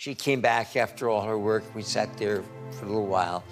She came back after all her work. We sat there for a little while,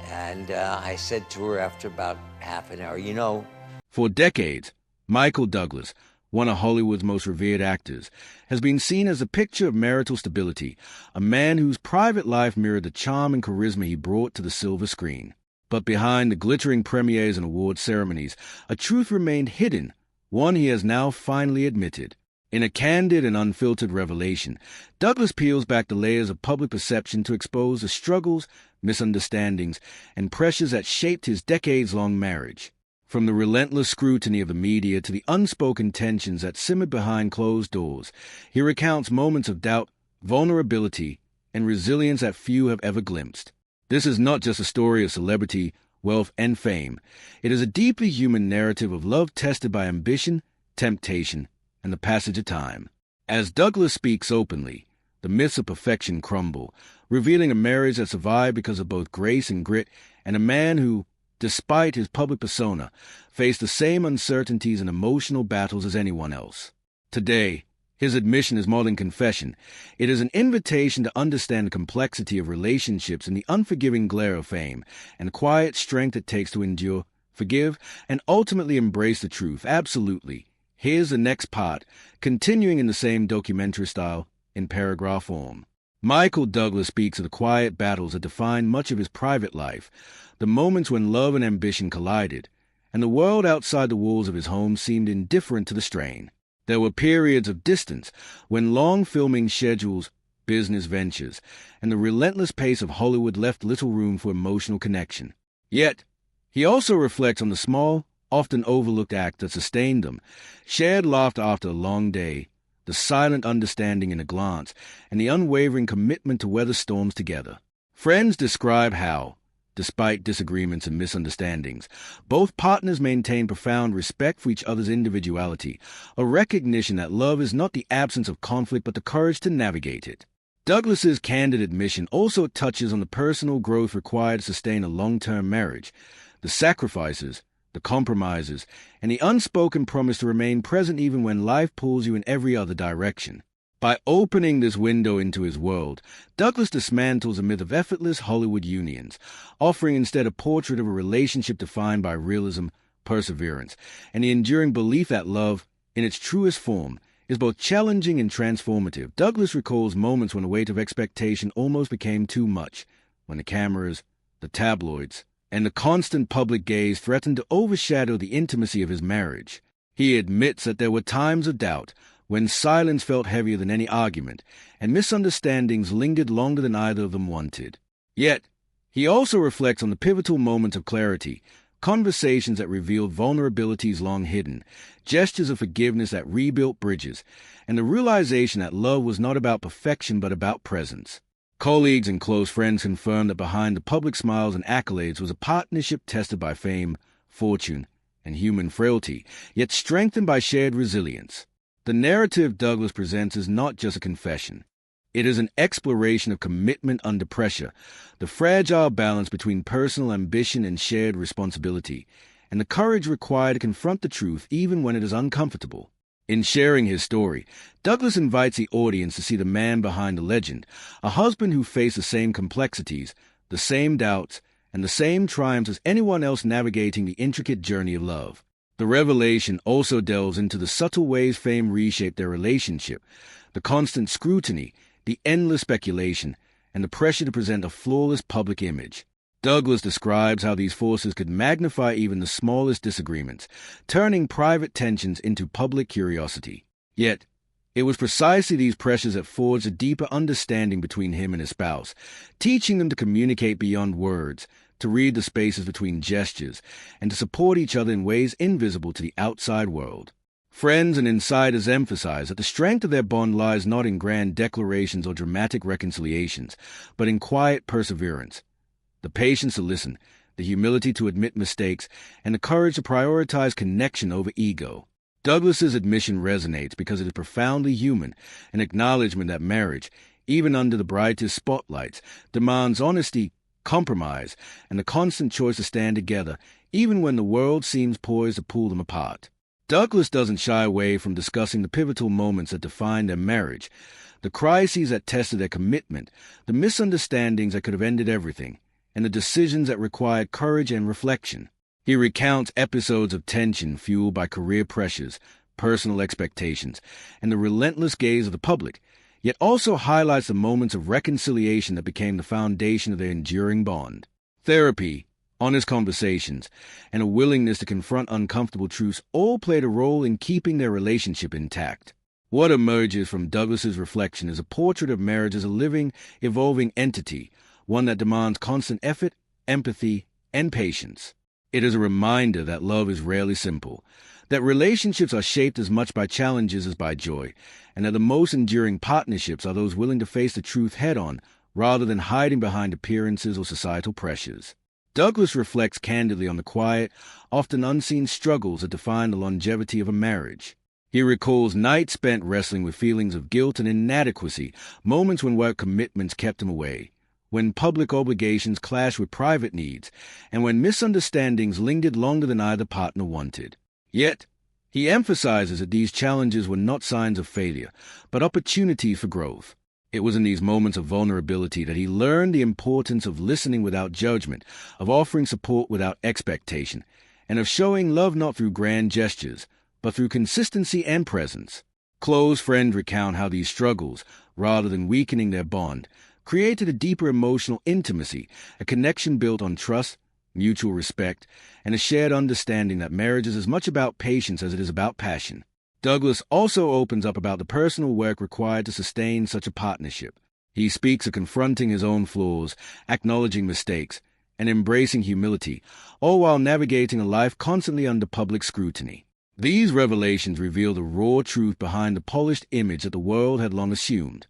and I said to her after about half an hour, you know. For decades, Michael Douglas, one of Hollywood's most revered actors, has been seen as a picture of marital stability, a man whose private life mirrored the charm and charisma he brought to the silver screen. But behind the glittering premieres and award ceremonies, a truth remained hidden, one he has now finally admitted. In a candid and unfiltered revelation, Douglas peels back the layers of public perception to expose the struggles, misunderstandings, and pressures that shaped his decades-long marriage. From the relentless scrutiny of the media to the unspoken tensions that simmered behind closed doors, he recounts moments of doubt, vulnerability, and resilience that few have ever glimpsed. This is not just a story of celebrity, wealth, and fame. It is a deeply human narrative of love tested by ambition, temptation, and the passage of time. As Douglas speaks openly, the myths of perfection crumble, revealing a marriage that survived because of both grace and grit, and a man who, despite his public persona, faced the same uncertainties and emotional battles as anyone else. Today, his admission is more than confession. It is an invitation to understand the complexity of relationships and the unforgiving glare of fame, and the quiet strength it takes to endure, forgive, and ultimately embrace the truth. Absolutely. Here's the next part, continuing in the same documentary style, in paragraph form. Michael Douglas speaks of the quiet battles that defined much of his private life, the moments when love and ambition collided, and the world outside the walls of his home seemed indifferent to the strain. There were periods of distance when long filming schedules, business ventures, and the relentless pace of Hollywood left little room for emotional connection. Yet, he also reflects on the small, often overlooked acts that sustained them, shared laughter after a long day, the silent understanding in a glance, and the unwavering commitment to weather storms together. Friends describe how, despite disagreements and misunderstandings, both partners maintain profound respect for each other's individuality, a recognition that love is not the absence of conflict but the courage to navigate it. Douglas's candid admission also touches on the personal growth required to sustain a long-term marriage, the sacrifices, the compromises, and the unspoken promise to remain present even when life pulls you in every other direction. By opening this window into his world, Douglas dismantles a myth of effortless Hollywood unions, offering instead a portrait of a relationship defined by realism, perseverance, and the enduring belief that love, in its truest form, is both challenging and transformative. Douglas recalls moments when the weight of expectation almost became too much, when the cameras, the tabloids, and the constant public gaze threatened to overshadow the intimacy of his marriage. He admits that there were times of doubt, when silence felt heavier than any argument, and misunderstandings lingered longer than either of them wanted. Yet, he also reflects on the pivotal moments of clarity, conversations that revealed vulnerabilities long hidden, gestures of forgiveness that rebuilt bridges, and the realization that love was not about perfection but about presence. Colleagues and close friends confirmed that behind the public smiles and accolades was a partnership tested by fame, fortune, and human frailty, yet strengthened by shared resilience. The narrative Douglas presents is not just a confession. It is an exploration of commitment under pressure, the fragile balance between personal ambition and shared responsibility, and the courage required to confront the truth even when it is uncomfortable. In sharing his story, Douglas invites the audience to see the man behind the legend, a husband who faced the same complexities, the same doubts, and the same triumphs as anyone else navigating the intricate journey of love. The revelation also delves into the subtle ways fame reshaped their relationship, the constant scrutiny, the endless speculation, and the pressure to present a flawless public image. Douglas describes how these forces could magnify even the smallest disagreements, turning private tensions into public curiosity. Yet, it was precisely these pressures that forged a deeper understanding between him and his spouse, teaching them to communicate beyond words, to read the spaces between gestures, and to support each other in ways invisible to the outside world. Friends and insiders emphasize that the strength of their bond lies not in grand declarations or dramatic reconciliations, but in quiet perseverance. The patience to listen, the humility to admit mistakes, and the courage to prioritize connection over ego. Douglas's admission resonates because it is profoundly human, an acknowledgement that marriage, even under the brightest spotlights, demands honesty, compromise, and the constant choice to stand together, even when the world seems poised to pull them apart. Douglas doesn't shy away from discussing the pivotal moments that defined their marriage, the crises that tested their commitment, the misunderstandings that could have ended everything, and the decisions that required courage and reflection. He recounts episodes of tension fueled by career pressures, personal expectations, and the relentless gaze of the public, yet also highlights the moments of reconciliation that became the foundation of their enduring bond. Therapy, honest conversations, and a willingness to confront uncomfortable truths all played a role in keeping their relationship intact. What emerges from Douglas's reflection is a portrait of marriage as a living, evolving entity, one that demands constant effort, empathy, and patience. It is a reminder that love is rarely simple, that relationships are shaped as much by challenges as by joy, and that the most enduring partnerships are those willing to face the truth head-on rather than hiding behind appearances or societal pressures. Douglas reflects candidly on the quiet, often unseen struggles that define the longevity of a marriage. He recalls nights spent wrestling with feelings of guilt and inadequacy, moments when work commitments kept him away, when public obligations clashed with private needs, and when misunderstandings lingered longer than either partner wanted. Yet, he emphasizes that these challenges were not signs of failure, but opportunities for growth. It was in these moments of vulnerability that he learned the importance of listening without judgment, of offering support without expectation, and of showing love not through grand gestures, but through consistency and presence. Close friends recount how these struggles, rather than weakening their bond, created a deeper emotional intimacy, a connection built on trust, mutual respect, and a shared understanding that marriage is as much about patience as it is about passion. Douglas also opens up about the personal work required to sustain such a partnership. He speaks of confronting his own flaws, acknowledging mistakes, and embracing humility, all while navigating a life constantly under public scrutiny. These revelations reveal the raw truth behind the polished image that the world had long assumed.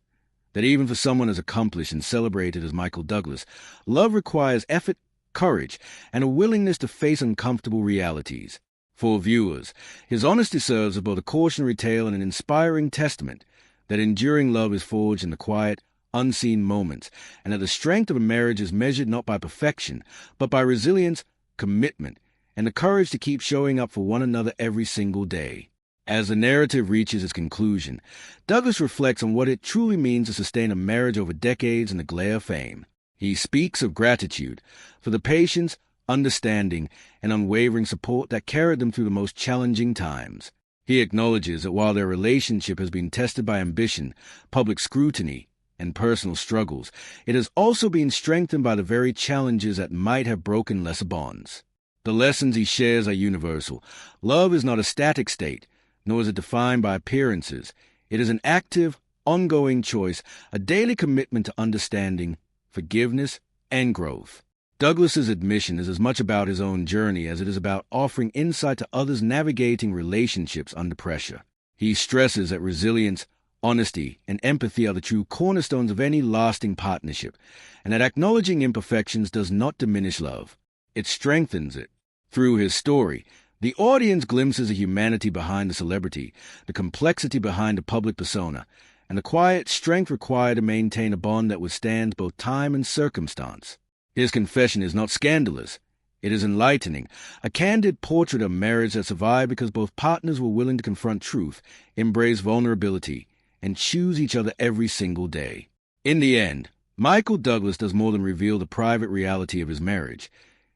That even for someone as accomplished and celebrated as Michael Douglas, love requires effort, courage, and a willingness to face uncomfortable realities. For viewers, his honesty serves as both a cautionary tale and an inspiring testament that enduring love is forged in the quiet, unseen moments, and that the strength of a marriage is measured not by perfection, but by resilience, commitment, and the courage to keep showing up for one another every single day. As the narrative reaches its conclusion, Douglas reflects on what it truly means to sustain a marriage over decades in the glare of fame. He speaks of gratitude for the patience, understanding, and unwavering support that carried them through the most challenging times. He acknowledges that while their relationship has been tested by ambition, public scrutiny, and personal struggles, it has also been strengthened by the very challenges that might have broken lesser bonds. The lessons he shares are universal. Love is not a static state, nor is it defined by appearances. It is an active, ongoing choice, a daily commitment to understanding, forgiveness, and growth. Douglas's admission is as much about his own journey as it is about offering insight to others navigating relationships under pressure. He stresses that resilience, honesty, and empathy are the true cornerstones of any lasting partnership, and that acknowledging imperfections does not diminish love. It strengthens it. Through his story, the audience glimpses the humanity behind the celebrity, the complexity behind the public persona, and the quiet strength required to maintain a bond that withstands both time and circumstance. His confession is not scandalous. It is enlightening, a candid portrait of marriage that survived because both partners were willing to confront truth, embrace vulnerability, and choose each other every single day. In the end, Michael Douglas does more than reveal the private reality of his marriage.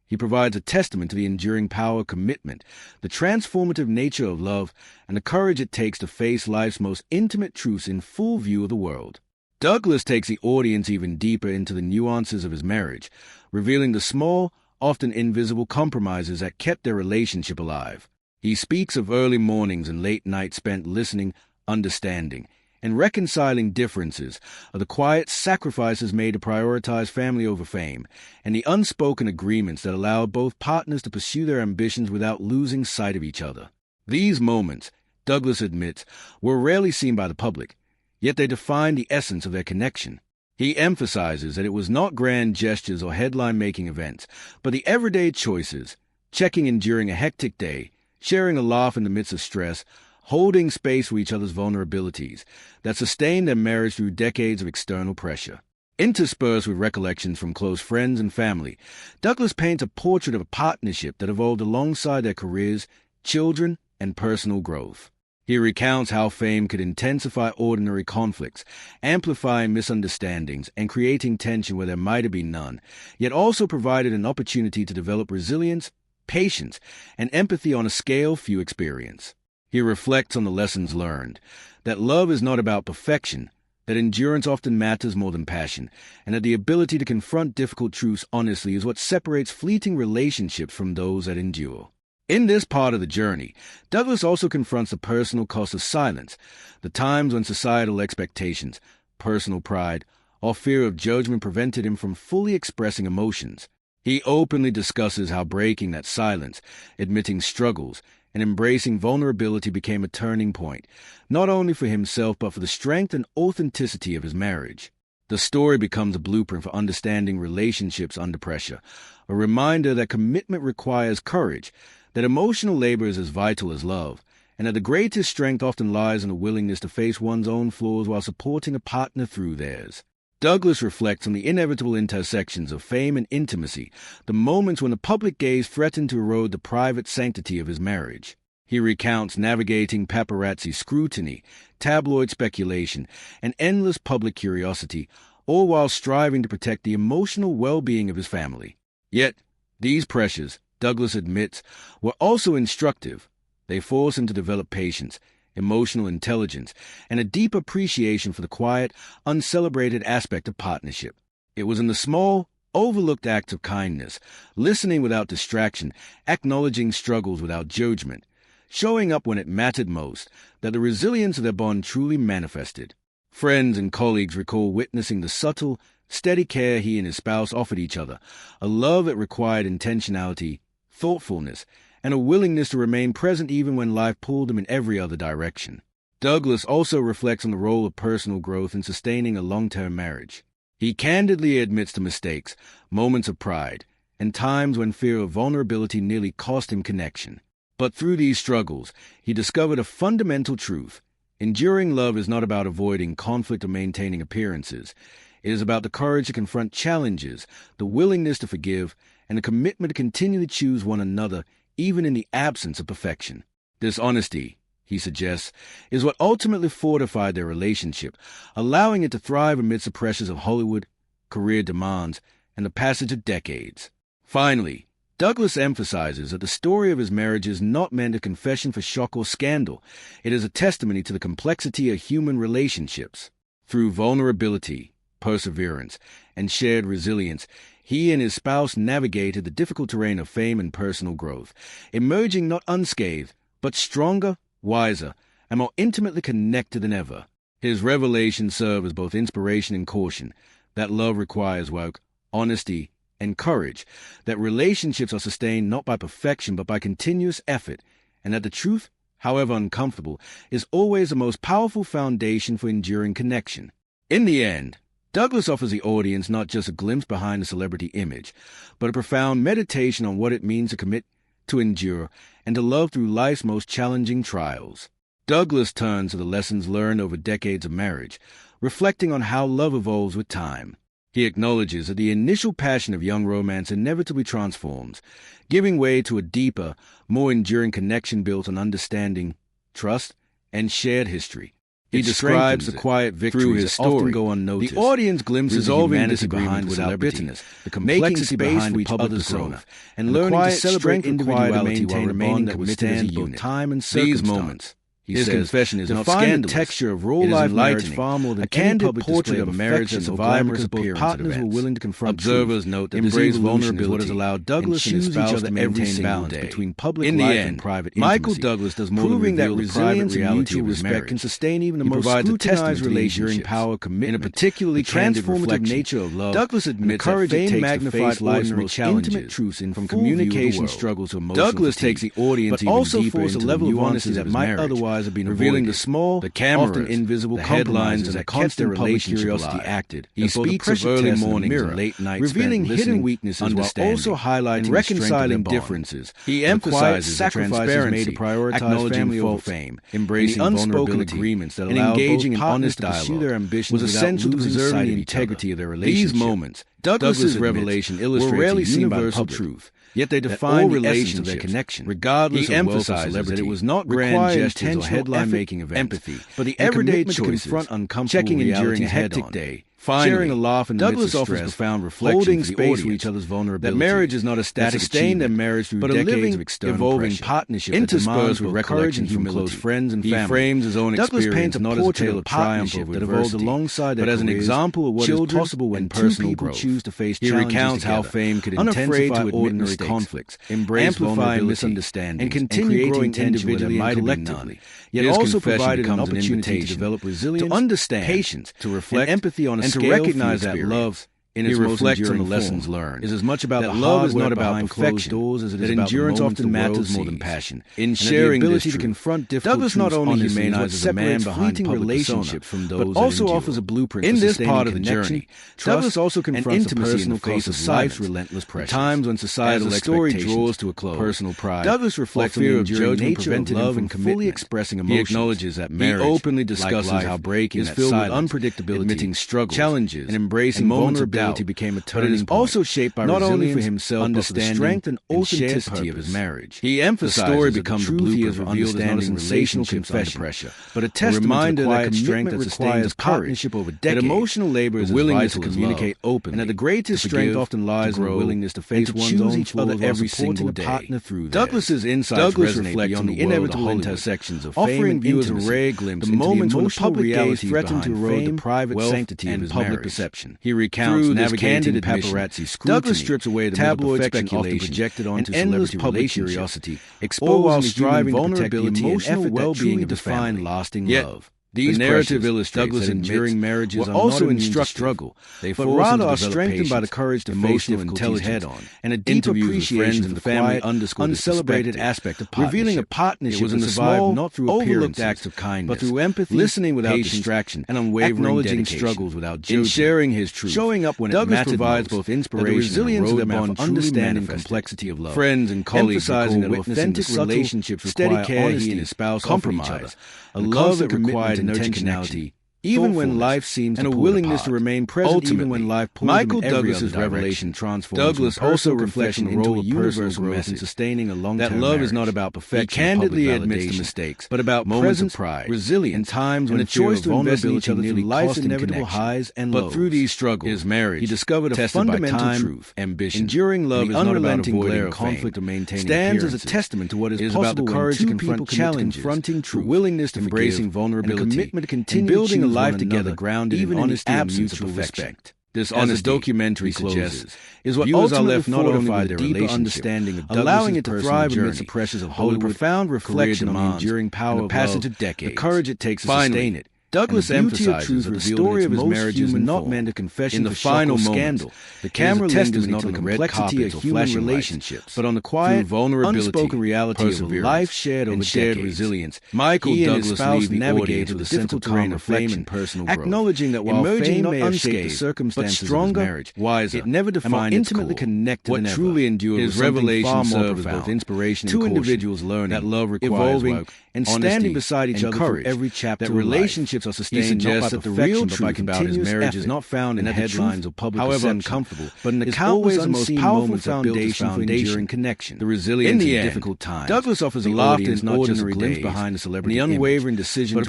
He provides a testament to the enduring power of commitment, the transformative nature of love, and the courage it takes to face life's most intimate truths in full view of the world. Douglas takes the audience even deeper into the nuances of his marriage, revealing the small, often invisible compromises that kept their relationship alive. He speaks of early mornings and late nights spent listening, understanding, and reconciling differences, of the quiet sacrifices made to prioritize family over fame, and the unspoken agreements that allowed both partners to pursue their ambitions without losing sight of each other. These moments, Douglas admits, were rarely seen by the public, yet they define the essence of their connection. He emphasizes that it was not grand gestures or headline-making events, but the everyday choices, checking in during a hectic day, sharing a laugh in the midst of stress, holding space for each other's vulnerabilities, that sustained their marriage through decades of external pressure. Interspersed with recollections from close friends and family, Douglas paints a portrait of a partnership that evolved alongside their careers, children, and personal growth. He recounts how fame could intensify ordinary conflicts, amplifying misunderstandings and creating tension where there might have been none, yet also provided an opportunity to develop resilience, patience, and empathy on a scale few experience. He reflects on the lessons learned, that love is not about perfection, that endurance often matters more than passion, and that the ability to confront difficult truths honestly is what separates fleeting relationships from those that endure. In this part of the journey, Douglas also confronts the personal cost of silence, the times when societal expectations, personal pride, or fear of judgment prevented him from fully expressing emotions. He openly discusses how breaking that silence, admitting struggles, and embracing vulnerability became a turning point, not only for himself but for the strength and authenticity of his marriage. The story becomes a blueprint for understanding relationships under pressure, a reminder that commitment requires courage, that emotional labor is as vital as love, and that the greatest strength often lies in the willingness to face one's own flaws while supporting a partner through theirs. Douglas reflects on the inevitable intersections of fame and intimacy, the moments when the public gaze threatened to erode the private sanctity of his marriage. He recounts navigating paparazzi scrutiny, tabloid speculation, and endless public curiosity, all while striving to protect the emotional well-being of his family. Yet, these pressures, Douglas admits, were also instructive. They force him to develop patience, emotional intelligence, and a deep appreciation for the quiet, uncelebrated aspect of partnership. It was in the small, overlooked acts of kindness, listening without distraction, acknowledging struggles without judgment, showing up when it mattered most, that the resilience of their bond truly manifested. Friends and colleagues recall witnessing the subtle, steady care he and his spouse offered each other, a love that required intentionality, thoughtfulness, and a willingness to remain present even when life pulled him in every other direction. Douglas also reflects on the role of personal growth in sustaining a long-term marriage. He candidly admits to mistakes, moments of pride, and times when fear of vulnerability nearly cost him connection. But through these struggles, he discovered a fundamental truth. Enduring love is not about avoiding conflict or maintaining appearances. It is about the courage to confront challenges, the willingness to forgive, and the commitment to continually choose one another even in the absence of perfection. This honesty, he suggests, is what ultimately fortified their relationship, allowing it to thrive amidst the pressures of Hollywood, career demands, and the passage of decades. Finally, Douglas emphasizes that the story of his marriage is not meant a confession for shock or scandal. It is a testimony to the complexity of human relationships. Through vulnerability, perseverance, and shared resilience, he and his spouse navigated the difficult terrain of fame and personal growth, emerging not unscathed, but stronger, wiser, and more intimately connected than ever. His revelations serve as both inspiration and caution, that love requires work, honesty, and courage, that relationships are sustained not by perfection but by continuous effort, and that the truth, however uncomfortable, is always the most powerful foundation for enduring connection. In the end, Douglas offers the audience not just a glimpse behind the celebrity image, but a profound meditation on what it means to commit, to endure, and to love through life's most challenging trials. Douglas turns to the lessons learned over decades of marriage, reflecting on how love evolves with time. He acknowledges that the initial passion of young romance inevitably transforms, giving way to a deeper, more enduring connection built on understanding, trust, and shared history. He describes the quiet victories that often go unnoticed. The audience glimpses resolving disagreement without bitterness, the complexity behind each other's growth, and learning to celebrate individuality while remaining committed as a unit. Time and circumstance. These moments, his confession is not scandalous. The texture of real-life marriage far more than a candid portrait of marriage that survived because both partners were willing to confront Observers note that embrace vulnerability is what has allowed Douglas and his spouse to maintain balance between public life and private intimacy. Michael Douglas does more proving that resilience and mutual respect can sustain even the most scrutinized relationships. Power, commitment, in a particularly transformative nature of love. Douglas admits that fame magnifies life's most intimate truths from communication struggles to emotional Douglas takes the audience but also forces a level of honesty that might otherwise have been revealing the small, the cameras, often invisible headlines and a constant public curiosity acted. He speaks of early mornings and late nights, revealing hidden weaknesses while also highlighting and reconciling differences. He emphasizes the transparency made to prioritize family over fame, embracing unspoken agreements that allow engaging in honest dialogue to pursue their ambitions was essential to preserving the integrity of their relationship. These moments, Douglas's revelation illustrates a universal truth Yet they define the essence of their connection, regardless of wealth or celebrity. That it was not grand gestures or headline-making events, empathy, but the everyday choices, to confront uncomfortable checking and during a hectic day. Finally, sharing a laugh in the midst of stress, profound reflection, holding space for each other's vulnerability. That marriage is not a static achievement, their marriage through but a living, of external evolving pressure. Partnership interspersed with recollection from close friends and family. He frames his own experience not as a tale of triumph that evolved alongside their but as an example of what is possible when personal people choose to face challenges together. He recounts how fame could intensify ordinary conflicts, amplify misunderstandings, and continue growing individually and collectively. Yet also provided an opportunity to develop resilience, to understand, patience, to reflect, empathy on a scale, to recognize that love in its most enduring lessons learned is as much about that love is not about perfection doors as it is about endurance often matters more than passion. In sharing the ability to confront difficult Douglas not only humanizes a man behind public relationships from those but also offers a blueprint in this part of the journey. Douglas also confronts the personal face of life's relentless pressures. Times when societal expectations draws to a close, personal pride. Douglas reflects fear of judgment prevented love and fully expressing emotions. He acknowledges that marriage, he openly discusses how breaking is filled with unpredictability, admitting struggles, challenges, and embracing vulnerability. Became a turning point, also shaped by not only for himself but for the strength and authenticity of his marriage. He emphasizes the story becomes a blueprint for understanding relational confession, pressure, but a reminder that strength that requires partnership over decades. That emotional labor is willingness to communicate openly, and that the greatest strength often lies in the willingness to face one's own flaws every single day. Partner through Douglas's insights resonate on the inevitable intersections of fame and viewers a rare glimpse into the emotional reality threatened to erode the private sanctity of his public perception. He recounts navigating paparazzi scrutiny, Douglas strips away the tabloid speculation projected onto endless public curiosity, exposed while striving to protect the emotional well-being of define lasting love. These narrative illustrate Douglas' enduring marriages are also in struggle, but rather are strengthened by the courage to face difficulties head-on, and a deep appreciation of the family uncelebrated aspect of partnership. Revealing a partnership that survived not through overlooked acts of kindness, but through empathy, listening without distraction, and unwavering dedication. Struggles without judgment. In sharing his truth, showing up when Douglas provides both inspiration and roadmap for understanding complexity of love. Friends and colleagues emphasizing that authentic relationships require honesty and espouse compromise, a love that required intentionality, even when life seems and a willingness to remain present even when life pulls Michael Douglas's revelation transforms. Douglas also reflects on the role of universal growth in sustaining a long-term that love is not about perfection. He candidly admits to mistakes, but about present pride, resilience, in times when the choice to invest in each other through life's inevitable highs and lows. But through these struggles, his marriage, he discovered a fundamental truth: ambition, enduring love is not about avoiding conflict or maintaining stands as a testament to what is possible about the courage to confront challenges, confronting truth, willingness to embracing vulnerability, and a commitment to continue building a life together grounded in honesty and mutual respect. This honest documentary suggests is what viewers are left not only with a deeper understanding of allowing it to thrive amidst the pressures of Hollywood, profound reflection on the enduring power of passage of decades, the courage it takes to sustain it. Douglas emphasizes that the story of his marriage is not meant a confession in the final scandal. The camera lingers not on the complexity of human relationships, but on the quiet, unspoken reality of life shared over shared resilience. Michael Douglas leaves navigates with the difficult terrain of fame and personal growth, acknowledging that while fame may have shaped the circumstances of his marriage, wiser, it never defined its intimately connected. What truly endured his revelation served as both inspiration and caution. Two individuals learning that love requires work and standing beside each other through every chapter. That relationships are sustained not by perfection, but by continuous marriage is not found in headlines or public however uncomfortable, but in the countless and most powerful foundation for enduring connection. The resilience in difficult times. Douglas offers a laughter is not just a glimpse behind the celebrity, the unwavering decision to